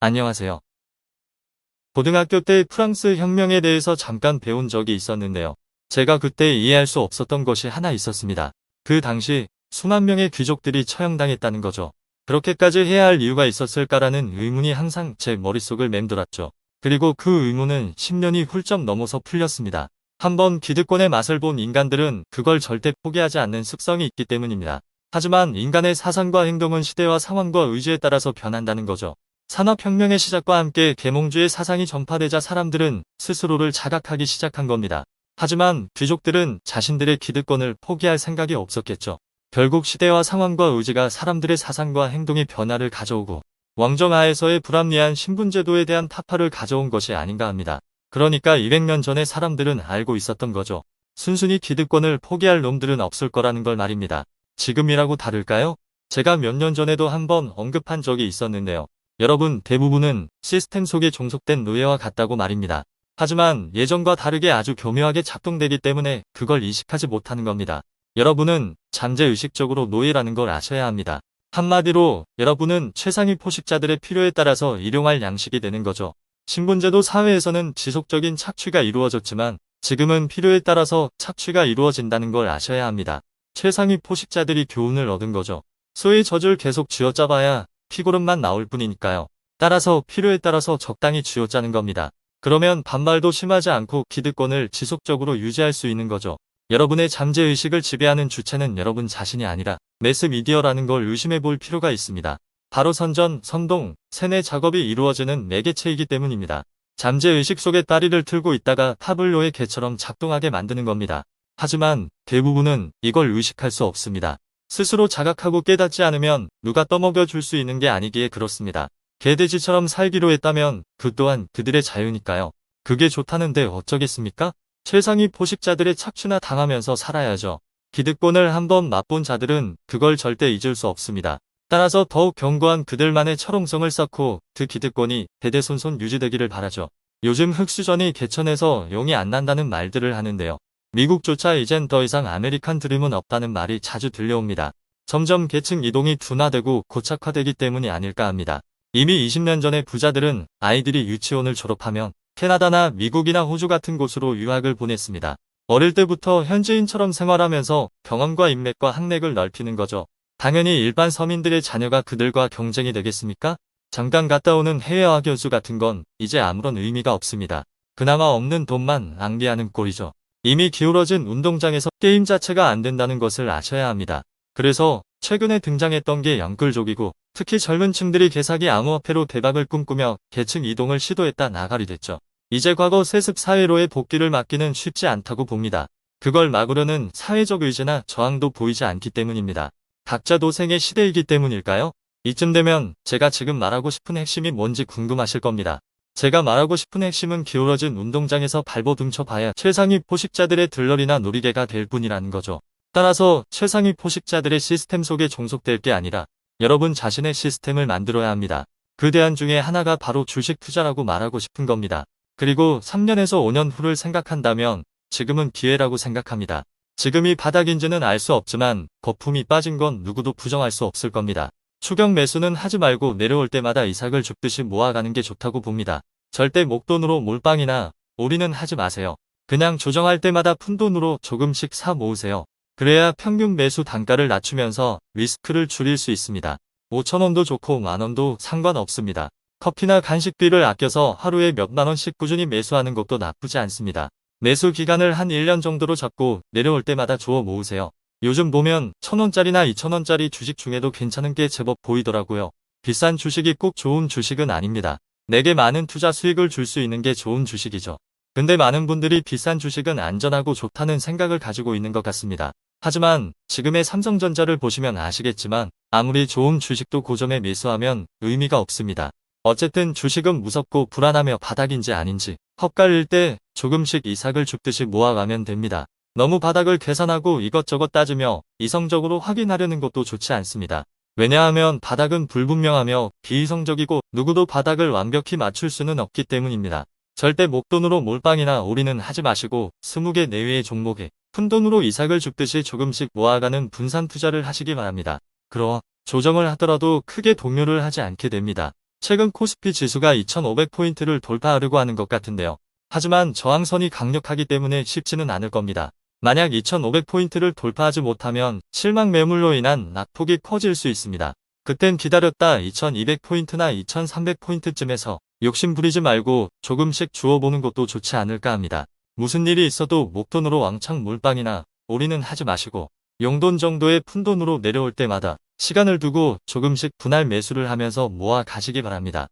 안녕하세요. 고등학교 때 프랑스 혁명에 대해서 잠깐 배운 적이 있었는데요. 제가 그때 이해할 수 없었던 것이 하나 있었습니다. 그 당시 수만 명의 귀족들이 처형당했다는 거죠. 그렇게까지 해야 할 이유가 있었을까라는 의문이 항상 제 머릿속을 맴돌았죠. 그리고 그 의문은 10년이 훌쩍 넘어서 풀렸습니다. 한번 기득권의 맛을 본 인간들은 그걸 절대 포기하지 않는 습성이 있기 때문입니다. 하지만 인간의 사상과 행동은 시대와 상황과 의지에 따라서 변한다는 거죠. 산업혁명의 시작과 함께 계몽주의 사상이 전파되자 사람들은 스스로를 자각하기 시작한 겁니다. 하지만 귀족들은 자신들의 기득권을 포기할 생각이 없었겠죠. 결국 시대와 상황과 의지가 사람들의 사상과 행동의 변화를 가져오고 왕정 하에서의 불합리한 신분제도에 대한 타파를 가져온 것이 아닌가 합니다. 그러니까 200년 전에 사람들은 알고 있었던 거죠. 순순히 기득권을 포기할 놈들은 없을 거라는 걸 말입니다. 지금이라고 다를까요? 제가 몇 년 전에도 한번 언급한 적이 있었는데요. 여러분, 대부분은 시스템 속에 종속된 노예와 같다고 말입니다. 하지만 예전과 다르게 아주 교묘하게 작동되기 때문에 그걸 인식하지 못하는 겁니다. 여러분은 잠재의식적으로 노예라는 걸 아셔야 합니다. 한마디로 여러분은 최상위 포식자들의 필요에 따라서 일용할 양식이 되는 거죠. 신분제도 사회에서는 지속적인 착취가 이루어졌지만 지금은 필요에 따라서 착취가 이루어진다는 걸 아셔야 합니다. 최상위 포식자들이 교훈을 얻은 거죠. 소위 젖을 계속 쥐어짜봐야 피고름만 나올 뿐이니까요. 따라서 필요에 따라서 적당히 쥐어짜는 겁니다. 그러면 반발도 심하지 않고 기득권을 지속적으로 유지할 수 있는 거죠. 여러분의 잠재의식을 지배하는 주체는 여러분 자신이 아니라 매스미디어라는 걸 의심해 볼 필요가 있습니다. 바로 선전, 선동, 세뇌 작업이 이루어지는 매개체이기 때문입니다. 잠재의식 속에 다리를 틀고 있다가 타블로의 개처럼 작동하게 만드는 겁니다. 하지만 대부분은 이걸 의식할 수 없습니다. 스스로 자각하고 깨닫지 않으면 누가 떠먹여 줄 수 있는 게 아니기에 그렇습니다. 개돼지처럼 살기로 했다면 그 또한 그들의 자유니까요. 그게 좋다는데 어쩌겠습니까? 최상위 포식자들의 착취나 당하면서 살아야죠. 기득권을 한번 맛본 자들은 그걸 절대 잊을 수 없습니다. 따라서 더욱 견고한 그들만의 철옹성을 쌓고 그 기득권이 대대손손 유지되기를 바라죠. 요즘 흑수저이 개천에서 용이 안 난다는 말들을 하는데요. 미국조차 이젠 더 이상 아메리칸 드림은 없다는 말이 자주 들려옵니다. 점점 계층 이동이 둔화되고 고착화되기 때문이 아닐까 합니다. 이미 20년 전에 부자들은 아이들이 유치원을 졸업하면 캐나다나 미국이나 호주 같은 곳으로 유학을 보냈습니다. 어릴 때부터 현지인처럼 생활하면서 경험과 인맥과 학歴을 넓히는 거죠. 당연히 일반 서민들의 자녀가 그들과 경쟁이 되겠습니까? 잠깐 갔다 오는 해외어학 교수 같은 건 이제 아무런 의미가 없습니다. 그나마 없는 돈만 낭비하는 꼴이죠. 이미 기울어진 운동장에서 게임 자체가 안 된다는 것을 아셔야 합니다. 그래서 최근에 등장했던 게 영끌족이고 특히 젊은 층들이 개사기 암호화폐로 대박을 꿈꾸며 계층 이동을 시도했다 나가리 됐죠. 이제 과거 세습 사회로의 복귀를 막기는 쉽지 않다고 봅니다. 그걸 막으려는 사회적 의지나 저항도 보이지 않기 때문입니다. 각자 도생의 시대이기 때문일까요? 이쯤 되면 제가 지금 말하고 싶은 핵심이 뭔지 궁금하실 겁니다. 제가 말하고 싶은 핵심은 기울어진 운동장에서 발버둥쳐 봐야 최상위 포식자들의 들러리나 놀이개가 될 뿐이라는 거죠. 따라서 최상위 포식자들의 시스템 속에 종속될 게 아니라 여러분 자신의 시스템을 만들어야 합니다. 그 대안 중에 하나가 바로 주식 투자라고 말하고 싶은 겁니다. 그리고 3년에서 5년 후를 생각한다면 지금은 기회라고 생각합니다. 지금이 바닥인지는 알 수 없지만 거품이 빠진 건 누구도 부정할 수 없을 겁니다. 추격 매수는 하지 말고 내려올 때마다 이삭을 줍듯이 모아가는 게 좋다고 봅니다. 절대 목돈으로 몰빵이나 올인은 하지 마세요. 그냥 조정할 때마다 푼돈으로 조금씩 사 모으세요. 그래야 평균 매수 단가를 낮추면서 리스크를 줄일 수 있습니다. 5,000원도 좋고 만원도 상관없습니다. 커피나 간식비를 아껴서 하루에 몇만 원씩 꾸준히 매수하는 것도 나쁘지 않습니다. 매수 기간을 한 1년 정도로 잡고 내려올 때마다 주워 모으세요. 요즘 보면 1,000원짜리나 2,000원짜리 주식 중에도 괜찮은 게 제법 보이더라고요. 비싼 주식이 꼭 좋은 주식은 아닙니다. 내게 많은 투자 수익을 줄 수 있는 게 좋은 주식이죠. 근데 많은 분들이 비싼 주식은 안전하고 좋다는 생각을 가지고 있는 것 같습니다. 하지만 지금의 삼성전자를 보시면 아시겠지만 아무리 좋은 주식도 고점에 매수하면 의미가 없습니다. 어쨌든 주식은 무섭고 불안하며 바닥인지 아닌지 헛갈릴 때 조금씩 이삭을 줍듯이 모아가면 됩니다. 너무 바닥을 계산하고 이것저것 따지며 이성적으로 확인하려는 것도 좋지 않습니다. 왜냐하면 바닥은 불분명하며 비이성적이고 누구도 바닥을 완벽히 맞출 수는 없기 때문입니다. 절대 목돈으로 몰빵이나 올인은 하지 마시고 20개 내외의 종목에 푼돈으로 이삭을 줍듯이 조금씩 모아가는 분산 투자를 하시기 바랍니다. 그럼 조정을 하더라도 크게 동요를 하지 않게 됩니다. 최근 코스피 지수가 2500포인트를 돌파하려고 하는 것 같은데요. 하지만 저항선이 강력하기 때문에 쉽지는 않을 겁니다. 만약 2500포인트를 돌파하지 못하면 실망 매물로 인한 낙폭이 커질 수 있습니다. 그땐 기다렸다 2200포인트나 2300포인트쯤에서 욕심 부리지 말고 조금씩 주워보는 것도 좋지 않을까 합니다. 무슨 일이 있어도 목돈으로 왕창 몰빵이나 올인은 하지 마시고 용돈 정도의 푼돈으로 내려올 때마다 시간을 두고 조금씩 분할 매수를 하면서 모아 가시기 바랍니다.